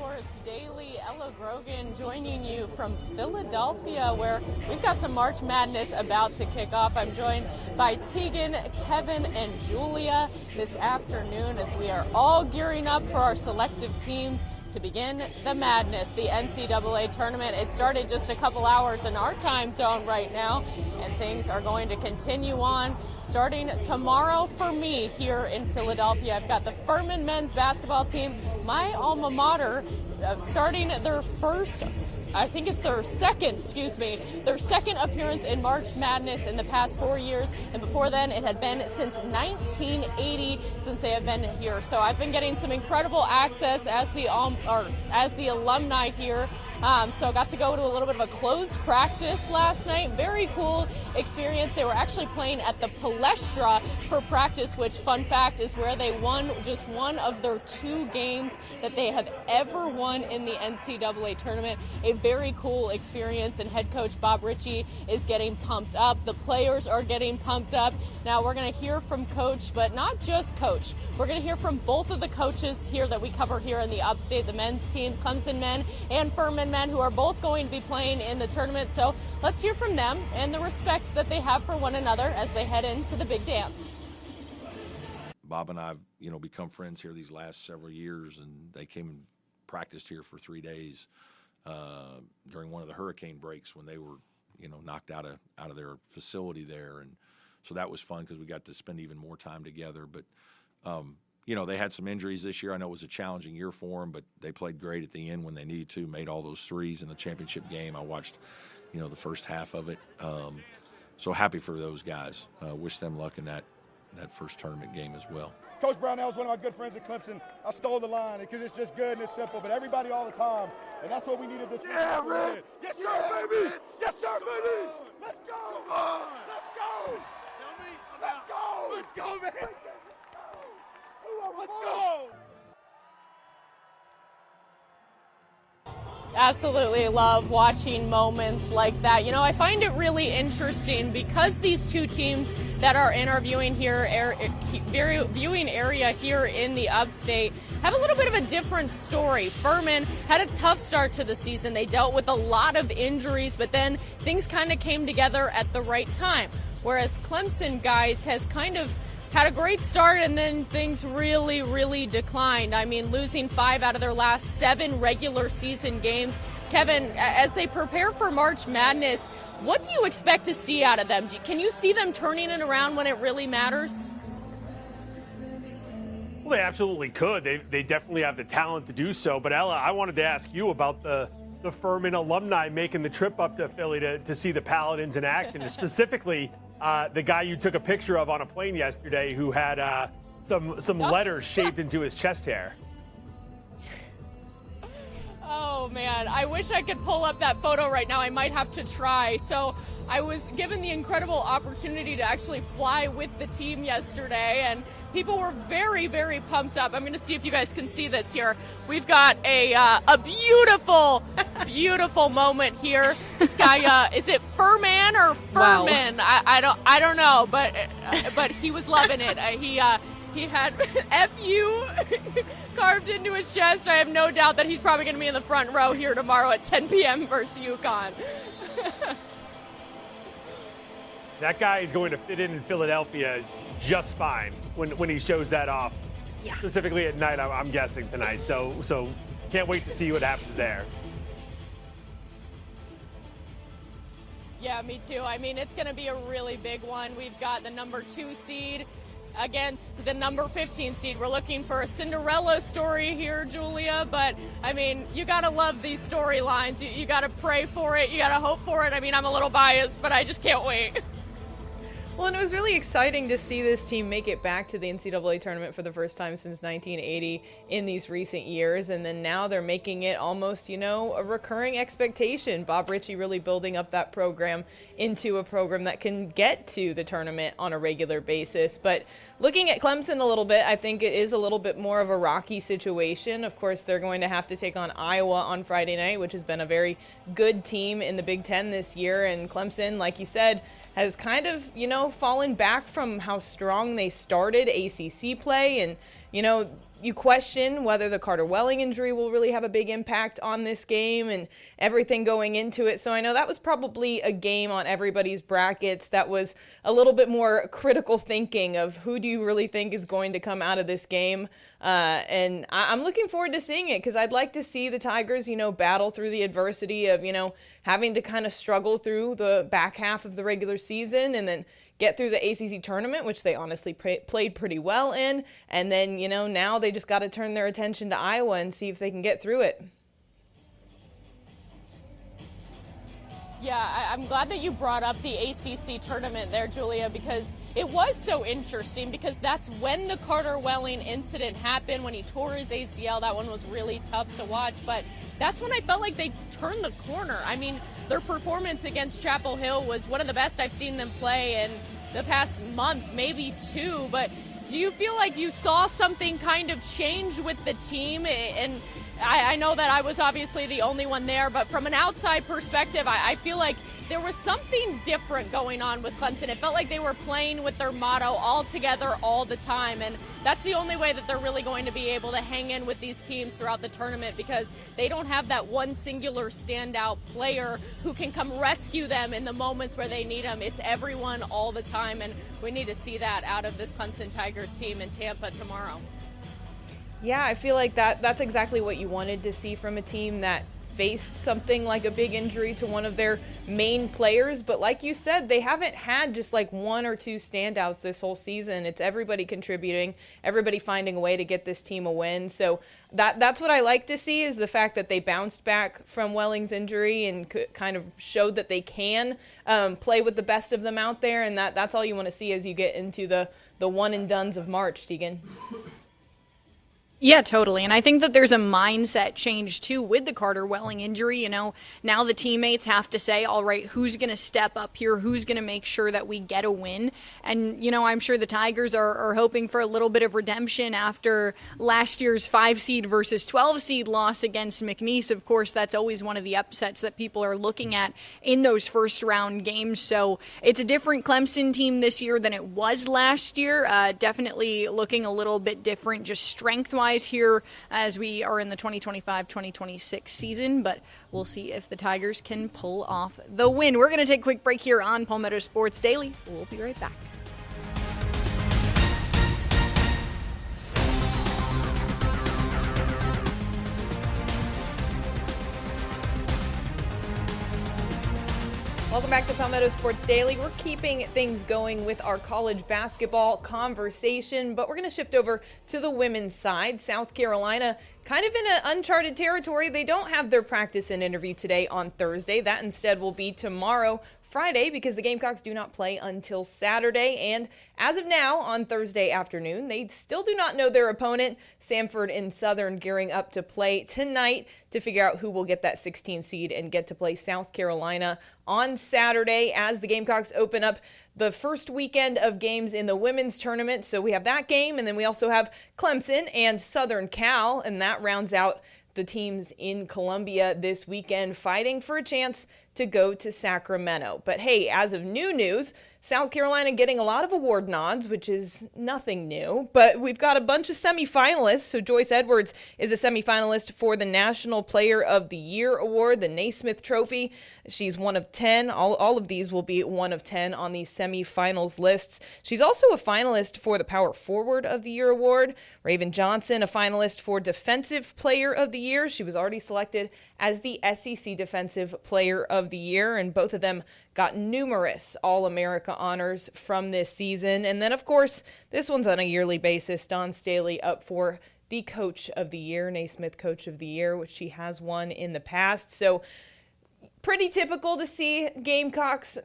Sports Daily. Ella Grogan joining you from Philadelphia, where we've got some March Madness about to kick off. I'm joined by Teagan, Kevin, and Julia this afternoon as we are all gearing up for our selective teams to begin the madness, the NCAA Tournament. It started just a couple hours in our time zone right now, and things are going to continue on starting tomorrow for me here in Philadelphia. I've got the Furman men's basketball team, my alma mater, starting their second appearance in March Madness in the past 4 years, and before then it had been since 1980 since they have been here. So I've been getting some incredible access as the alumni here. So got to go to a little bit of a closed practice last night. Very cool experience. They were actually playing at the Palestra for practice, which, fun fact, is where they won just one of their 2 games that they have ever won in the NCAA tournament. A very cool experience, and head coach Bob Ritchie is getting pumped up. The players are getting pumped up. Now we're going to hear from Coach, but not just Coach. We're going to hear from both of the coaches here that we cover here in the Upstate, the men's team, Clemson men and Furman men, who are both going to be playing in the tournament. So let's hear from them and the respect that they have for one another as they head into the big dance. Bob and I have, become friends here these last several years, and they came and practiced here for 3 days during one of the hurricane breaks when they were, knocked out of their facility there. And so that was fun because we got to spend even more time together. But, they had some injuries this year. I know it was a challenging year for them, but they played great at the end when they needed to, made all those threes in the championship game. I watched, the first half of it. So happy for those guys. Wish them luck in that first tournament game as well. Coach Brownell is one of my good friends at Clemson. I stole the line because it's just good and it's simple, but everybody all the time, and that's what we needed this week. Yeah, Ritz! Yes, sir, baby! Yes, sir, baby! Let's go! Come on! Let's go! Tell me Let's about... go! Let's go, man! Let's go! Absolutely love watching moments like that. I find it really interesting because these two teams that are in our viewing area here in the Upstate have a little bit of a different story. Furman had a tough start to the season. They dealt with a lot of injuries, but then things kind of came together at the right time. Whereas Clemson, guys, has kind of had a great start, and then things really, really declined. I mean, losing 5 out of their last 7 regular season games. Kevin, as they prepare for March Madness, what do you expect to see out of them? Can you see them turning it around when it really matters? Well, they absolutely could. They definitely have the talent to do so. But Ella, I wanted to ask you about the Furman alumni making the trip up to Philly to see the Paladins in action, specifically the guy you took a picture of on a plane yesterday who had some letters shaved into his chest hair. Oh, man, I wish I could pull up that photo right now. I might have to try. So I was given the incredible opportunity to actually fly with the team yesterday, and people were very, very pumped up. I'm going to see if you guys can see this here. We've got a beautiful, beautiful moment here. This guy, is it Furman or Furman? Wow. I don't know, but he was loving it. He had FU carved into his chest. I have no doubt that he's probably going to be in the front row here tomorrow at 10 p.m. versus UConn. That guy is going to fit in Philadelphia just fine when he shows that off. Yeah. Specifically at night, I'm guessing tonight. So can't wait to see what happens there. Yeah, me too. I mean, it's going to be a really big one. We've got the number 2 seed against the number 15 seed. We're looking for a Cinderella story here, Julia, but I mean, you gotta love these storylines. You gotta pray for it. You gotta hope for it. I mean, I'm a little biased, but I just can't wait. Well, and it was really exciting to see this team make it back to the NCAA tournament for the first time since 1980 in these recent years. And then now they're making it almost, a recurring expectation. Bob Ritchie really building up that program into a program that can get to the tournament on a regular basis. But looking at Clemson a little bit, I think it is a little bit more of a rocky situation. Of course, they're going to have to take on Iowa on Friday night, which has been a very good team in the Big Ten this year. And Clemson, like you said, has kind of, fallen back from how strong they started ACC play. And, you question whether the Carter Welling injury will really have a big impact on this game and everything going into it. So I know that was probably a game on everybody's brackets that was a little bit more critical thinking of who do you really think is going to come out of this game. And I'm looking forward to seeing it because I'd like to see the Tigers, battle through the adversity of, having to kind of struggle through the back half of the regular season and then get through the ACC tournament, which they honestly played pretty well in. And then, now they just got to turn their attention to Iowa and see if they can get through it. Yeah, I'm glad that you brought up the ACC tournament there, Julia, because it was so interesting because that's when the Carter Welling incident happened, when he tore his ACL. That one was really tough to watch, but that's when I felt like they turned the corner. I mean, their performance against Chapel Hill was one of the best I've seen them play in the past month, maybe two, but do you feel like you saw something kind of change with the team? And I know that I was obviously the only one there, but from an outside perspective, I feel like there was something different going on with Clemson. It felt like they were playing with their motto all together all the time, and that's the only way that they're really going to be able to hang in with these teams throughout the tournament because they don't have that one singular standout player who can come rescue them in the moments where they need them. It's everyone all the time, and we need to see that out of this Clemson Tigers team in Tampa tomorrow. Yeah, I feel like that's exactly what you wanted to see from a team that faced something like a big injury to one of their main players. But like you said, they haven't had just like one or two standouts this whole season. It's everybody contributing, everybody finding a way to get this team a win. So that's what I like to see is the fact that they bounced back from Welling's injury and kind of showed that they can play with the best of them out there. And that's all you want to see as you get into the one and dones of March, Teagan. Yeah, totally. And I think that there's a mindset change, too, with the Carter Welling injury. Now the teammates have to say, all right, who's going to step up here? Who's going to make sure that we get a win? And, I'm sure the Tigers are hoping for a little bit of redemption after last year's 5-seed versus 12-seed loss against McNeese. Of course, that's always one of the upsets that people are looking at in those first-round games. So it's a different Clemson team this year than it was last year. Definitely looking a little bit different, just strength-wise here as we are in the 2025-2026 season, but we'll see if the Tigers can pull off the win. We're going to take a quick break here on Palmetto Sports Daily. We'll be right back. Welcome back to Palmetto Sports Daily. We're keeping things going with our college basketball conversation, but we're going to shift over to the women's side. South Carolina kind of in an uncharted territory. They don't have their practice and interview today on Thursday. That instead will be tomorrow, Friday, because the Gamecocks do not play until Saturday. And as of now, on Thursday afternoon, they still do not know their opponent. Samford and Southern gearing up to play tonight to figure out who will get that 16 seed and get to play South Carolina on Saturday as the Gamecocks open up the first weekend of games in the women's tournament. So we have that game, and then we also have Clemson and Southern Cal, and that rounds out the teams in Columbia this weekend fighting for a chance to go to Sacramento. But hey, as of new news, South Carolina getting a lot of award nods, which is nothing new, but we've got a bunch of semifinalists. So Joyce Edwards is a semifinalist for the National Player of the Year award, the Naismith Trophy. She's one of 10. All of these will be one of 10 on these semifinals lists. She's also a finalist for the Power Forward of the Year award. Raven Johnson, a finalist for Defensive Player of the Year. She was already selected as the SEC Defensive Player of the Year, and both of them got numerous All-America honors from this season. And then, of course, this one's on a yearly basis. Dawn Staley up for the Coach of the Year, Naismith Coach of the Year, which she has won in the past. So pretty typical to see Gamecocks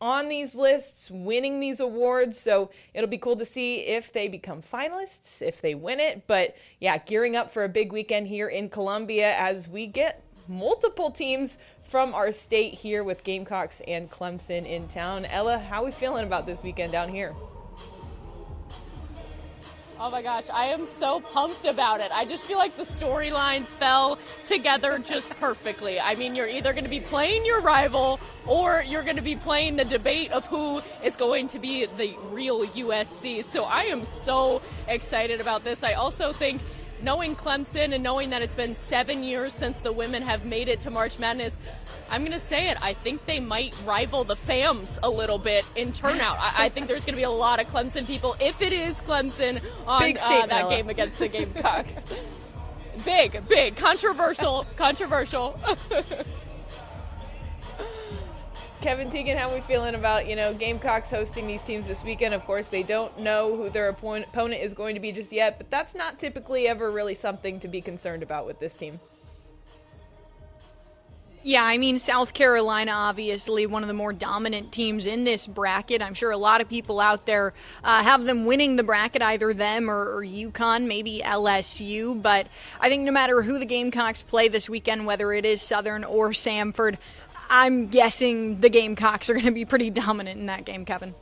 on these lists, winning these awards. So it'll be cool to see if they become finalists, if they win it. But yeah, gearing up for a big weekend here in Columbia as we get multiple teams from our state here with Gamecocks and Clemson in town. Ella, how are we feeling about this weekend down here? Oh my gosh, I am so pumped about it. I just feel like the storylines fell together just perfectly. I mean, you're either going to be playing your rival or you're going to be playing the debate of who is going to be the real USC. So I am so excited about this. I also think knowing Clemson and knowing that it's been 7 years since the women have made it to March Madness, I'm going to say it, I think they might rival the FAMs a little bit in turnout. I think there's going to be a lot of Clemson people, if it is Clemson, on that game against the Gamecocks. Big, controversial. Kevin, Teagan, how are we feeling about, Gamecocks hosting these teams this weekend? Of course, they don't know who their opponent is going to be just yet, but that's not typically ever really something to be concerned about with this team. Yeah, I mean, South Carolina, obviously one of the more dominant teams in this bracket. I'm sure a lot of people out there have them winning the bracket, either them or UConn, maybe LSU. But I think no matter who the Gamecocks play this weekend, whether it is Southern or Samford, I'm guessing the Gamecocks are going to be pretty dominant in that game, Kevin.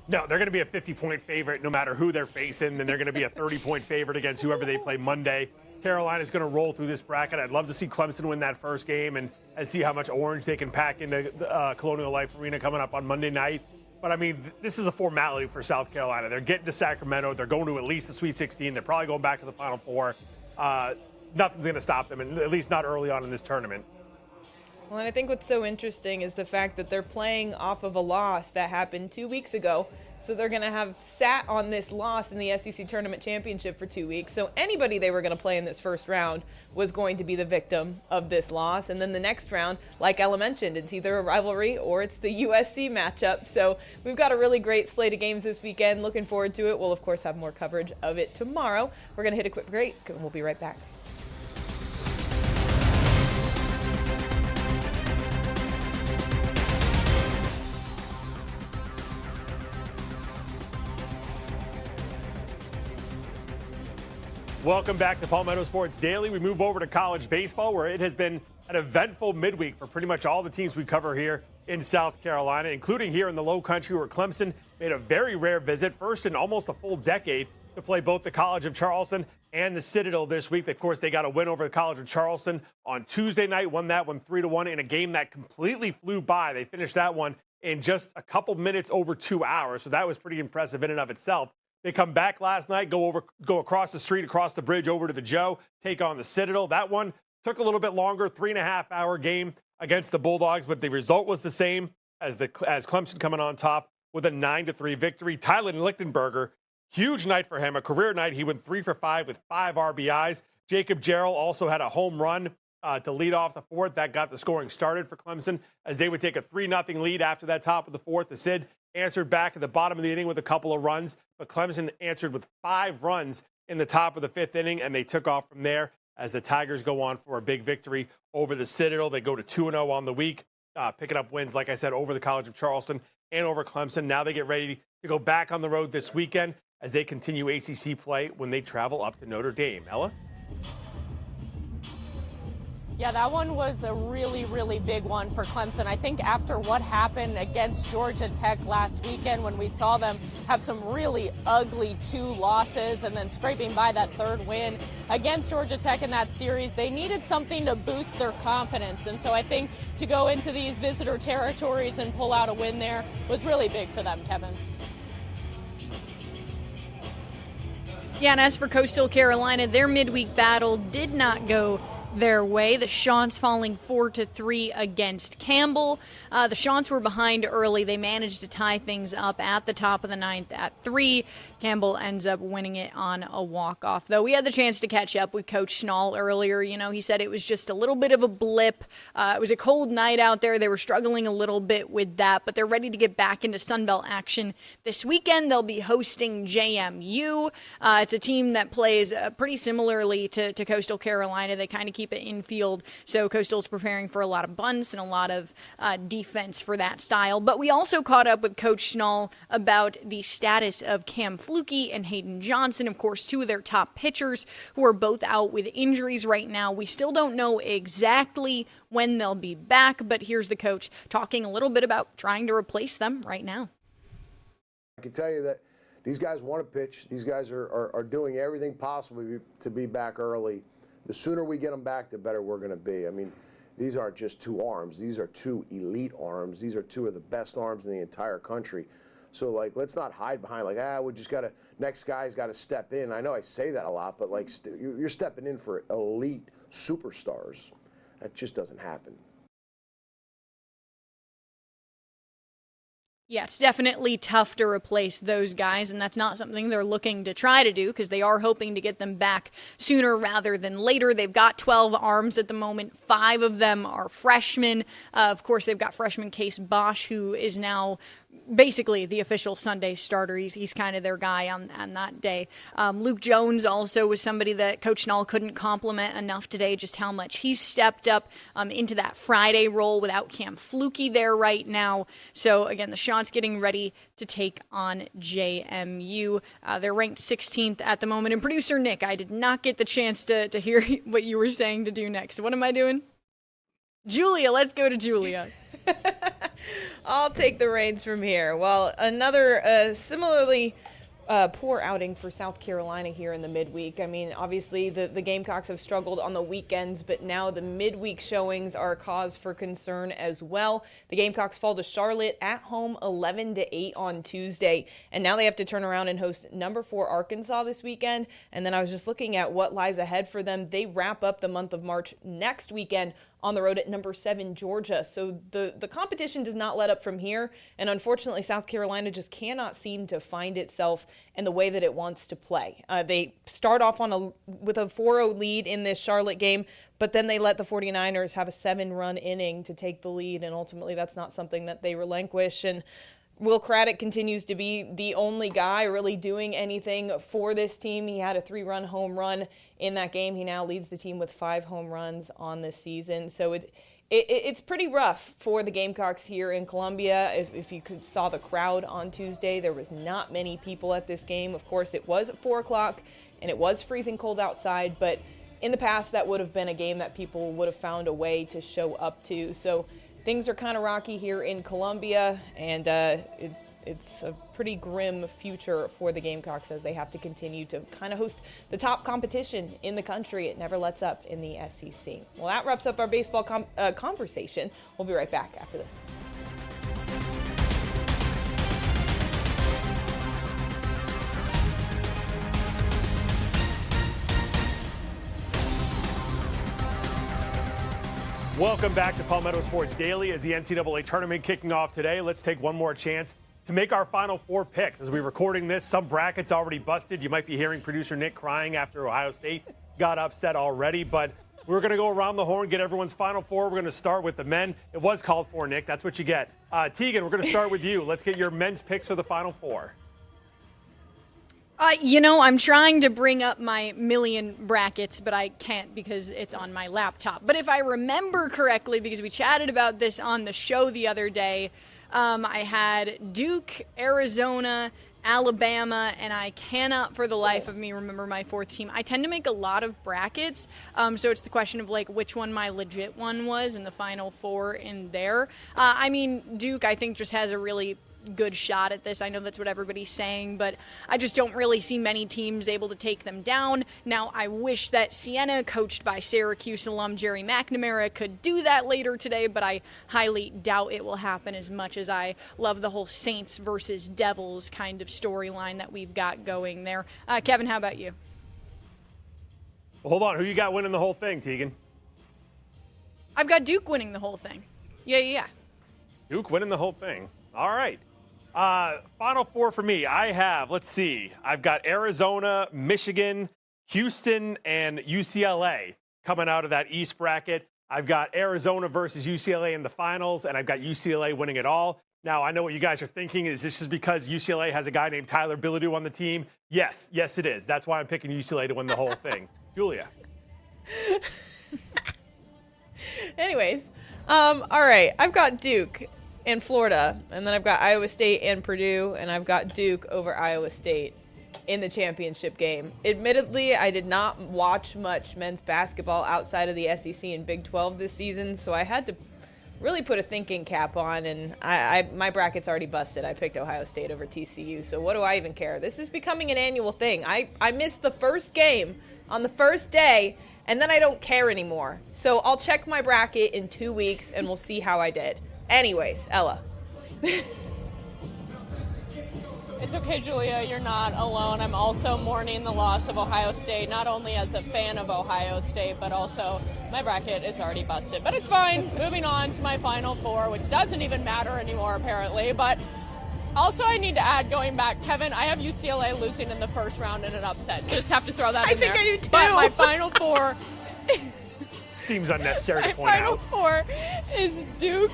No, they're going to be a 50-point favorite no matter who they're facing, and they're going to be a 30-point favorite against whoever they play Monday. Carolina's going to roll through this bracket. I'd love to see Clemson win that first game and see how much orange they can pack into Colonial Life Arena coming up on Monday night. But, I mean, this is a formality for South Carolina. They're getting to Sacramento. They're going to at least the Sweet 16. They're probably going back to the Final Four. Nothing's going to stop them, and at least not early on in this tournament. Well, and I think what's so interesting is the fact that they're playing off of a loss that happened 2 weeks ago. So they're going to have sat on this loss in the SEC Tournament Championship for 2 weeks. So anybody they were going to play in this first round was going to be the victim of this loss. And then the next round, like Ella mentioned, it's either a rivalry or it's the USC matchup. So we've got a really great slate of games this weekend. Looking forward to it. We'll, of course, have more coverage of it tomorrow. We're going to hit a quick break, and we'll be right back. Welcome back to Palmetto Sports Daily. We move over to college baseball, where it has been an eventful midweek for pretty much all the teams we cover here in South Carolina, including here in the Low Country, where Clemson made a very rare visit, first in almost a full decade, to play both the College of Charleston and the Citadel this week. Of course, they got a win over the College of Charleston on Tuesday night, won that one 3-1 in a game that completely flew by. They finished that one in just a couple minutes over 2 hours, so that was pretty impressive in and of itself. They come back last night, go across the street, across the bridge over to the Joe, take on the Citadel. That one took a little bit longer, 3.5-hour game against the Bulldogs, but the result was the same as Clemson coming on top with a 9-3 victory. Tylen Lichtenberger, huge night for him, a career night. He went 3 for 5 with 5 RBIs. Jacob Jarrell also had a home run to lead off the fourth. That got the scoring started for Clemson as they would take a 3-0 lead after that top of the fourth. The Cid answered back at the bottom of the inning with a couple of runs, but Clemson answered with 5 runs in the top of the 5th inning, and they took off from there as the Tigers go on for a big victory over the Citadel. They go to 2-0 on the week, picking up wins, like I said, over the College of Charleston and over Clemson. Now they get ready to go back on the road this weekend as they continue ACC play when they travel up to Notre Dame. Ella? Yeah, that one was a really, really big one for Clemson. I think after what happened against Georgia Tech last weekend, when we saw them have some really ugly 2 losses and then scraping by that 3rd win against Georgia Tech in that series, they needed something to boost their confidence. And so I think to go into these visitor territories and pull out a win there was really big for them, Kevin. Yeah, and as for Coastal Carolina, their midweek battle did not go their way. The Chants falling 4-3 against Campbell. The Chants were behind early. They managed to tie things up at the top of the 9th at 3. Campbell ends up winning it on a walk-off, though. We had the chance to catch up with Coach Schnall earlier. You know, he said it was just a little bit of a blip. It was a cold night out there. They were struggling a little bit with that, but they're ready to get back into Sunbelt action this weekend. They'll be hosting JMU. It's a team that plays pretty similarly to Coastal Carolina. They kind of keep it infield, so Coastal's preparing for a lot of bunts and a lot of defense for that style. But we also caught up with Coach Schnall about the status of Cam Flukie and Hayden Johnson, of course, 2 of their top pitchers who are both out with injuries right now. We still don't know exactly when they'll be back, but here's the coach talking a little bit about trying to replace them right now. I can tell you that these guys want to pitch. These guys are doing everything possible to be back early. The sooner we get them back, the better we're going to be. I mean, these aren't just 2 arms. These are 2 elite arms. These are 2 of the best arms in the entire country. So, like, let's not hide behind, like, we just got to, next guy's got to step in. I know I say that a lot, but, like, you're stepping in for elite superstars. That just doesn't happen. Yeah, it's definitely tough to replace those guys, and that's not something they're looking to try to do because they are hoping to get them back sooner rather than later. They've got 12 arms at the moment. 5 of them are freshmen. Of course, they've got freshman Case Bosch, who is now basically the official Sunday starter. He's kind of their guy on that day. Luke Jones also was somebody that Coach Null couldn't compliment enough today, just how much he's stepped up into that Friday role without Cam Flukie there right now. So again, the Chants getting ready to take on JMU. They're ranked 16th at the moment. And producer Nick, I did not get the chance to hear what you were saying to do next. So what am I doing? Julia, let's go to Julia. I'll take the reins from here. Well, another similarly poor outing for South Carolina here in the midweek. I mean, obviously the Gamecocks have struggled on the weekends, but now the midweek showings are a cause for concern as well. The Gamecocks fall to Charlotte at home 11-8 on Tuesday, and now they have to turn around and host number 4 Arkansas this weekend. And then I was just looking at what lies ahead for them. They wrap up the month of March next weekend on the road at number 7 Georgia. So the competition does not let up from here, and unfortunately South Carolina just cannot seem to find itself in the way that it wants to play. They start off with a 4-0 lead in this Charlotte game, but then they let the 49ers have a 7-run inning to take the lead, and ultimately that's not something that they relinquish. And Will Craddock continues to be the only guy really doing anything for this team. He had a 3-run home run in that game. He now leads the team with 5 home runs on this season. So it's pretty rough for the Gamecocks here in Columbia. If you saw the crowd on Tuesday, there was not many people at this game. Of course, it was at 4 o'clock, and it was freezing cold outside, but in the past, that would have been a game that people would have found a way to show up to. So things are kind of rocky here in Columbia, and it's a pretty grim future for the Gamecocks as they have to continue to kind of host the top competition in the country. It never lets up in the SEC. Well, that wraps up our baseball conversation. We'll be right back after this. Welcome back to Palmetto Sports Daily. As the NCAA Tournament kicking off today, let's take one more chance to make our Final Four picks. As we're recording this, some brackets already busted. You might be hearing producer Nick crying after Ohio State got upset already, but we're going to go around the horn, get everyone's Final Four. We're going to start with the men. It was called for, Nick. That's what you get. Teagan, we're going to start with you. Let's get your men's picks for the Final Four. I'm trying to bring up my million brackets, but I can't because it's on my laptop. But if I remember correctly, because we chatted about this on the show the other day, I had Duke, Arizona, Alabama, and I cannot for the life of me remember my 4th team. I tend to make a lot of brackets, so it's the question of like which one my legit one was in the Final Four in there. Duke I think just has a really good shot at this. I know that's what everybody's saying, but I just don't really see many teams able to take them down. Now, I wish that Siena, coached by Syracuse alum Jerry McNamara, could do that later today, but I highly doubt it will happen as much as I love the whole Saints versus Devils kind of storyline that we've got going there. Kevin, how about you? Well, hold on. Who you got winning the whole thing, Teagan? I've got Duke winning the whole thing. Yeah. Duke winning the whole thing. All right. Final Four for me. I've got Arizona, Michigan, Houston, and UCLA coming out of that East bracket. I've got Arizona versus UCLA in the finals, and I've got UCLA winning it all. Now, I know what you guys are thinking. Is this just because UCLA has a guy named Tyler Bilodeau on the team? Yes, it is. That's why I'm picking UCLA to win the whole thing. Julia. Anyways, all right. I've got Duke and Florida, and then I've got Iowa State and Purdue, and I've got Duke over Iowa State in the championship game. Admittedly, I did not watch much men's basketball outside of the SEC and Big 12 this season, so I had to really put a thinking cap on, and my bracket's already busted. I picked Ohio State over TCU, so what do I even care? This is becoming an annual thing. I missed the first game on the first day, and then I don't care anymore. So I'll check my bracket in 2 weeks, and we'll see how I did. Anyways, Ella. It's okay, Julia. You're not alone. I'm also mourning the loss of Ohio State, not only as a fan of Ohio State, but also my bracket is already busted. But it's fine. Moving on to my Final Four, which doesn't even matter anymore, apparently. But also, I need to add, going back, Kevin, I have UCLA losing in the first round in an upset. Just have to throw that in there. I think I do too. But my Final Four... Seems unnecessary to point My Final out. Four is Duke.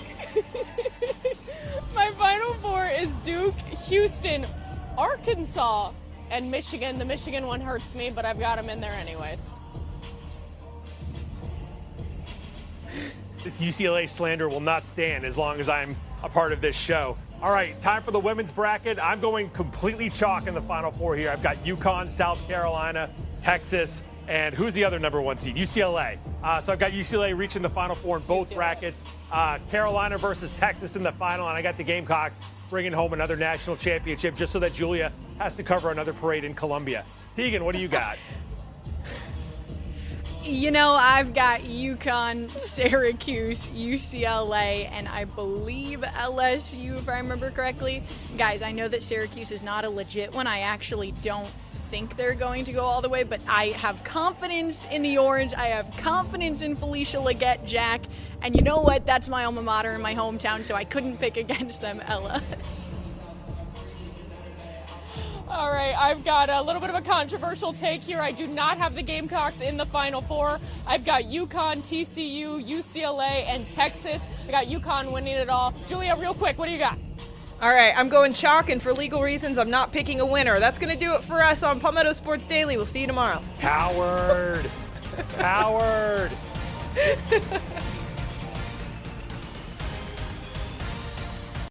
My Final Four is Duke, Houston, Arkansas, and Michigan. The Michigan one hurts me, but I've got them in there anyways. This UCLA slander will not stand as long as I'm a part of this show. All right, time for the women's bracket. I'm going completely chalk in the Final Four here. I've got UConn, South Carolina, Texas, and who's the other number one seed? UCLA. So I've got UCLA reaching the Final Four in both brackets. Carolina versus Texas in the final, and I got the Gamecocks bringing home another national championship just so that Julia has to cover another parade in Columbia. Teagan, what do you got? You know, I've got UConn, Syracuse, UCLA, and I believe LSU, if I remember correctly. Guys, I know that Syracuse is not a legit one. I actually don't think they're going to go all the way, but I have confidence in the Orange. I have confidence in Felicia Leggett-Jack, and you know what? That's my alma mater in my hometown, so I couldn't pick against them, Ella. All right, I've got a little bit of a controversial take here. I do not have the Gamecocks in the Final Four. I've got UConn, TCU, UCLA, and Texas. I got UConn winning it all. Julia, real quick, what do you got? All right, I'm going chalk, and for legal reasons, I'm not picking a winner. That's going to do it for us on Palmetto Sports Daily. We'll see you tomorrow. Coward. Coward.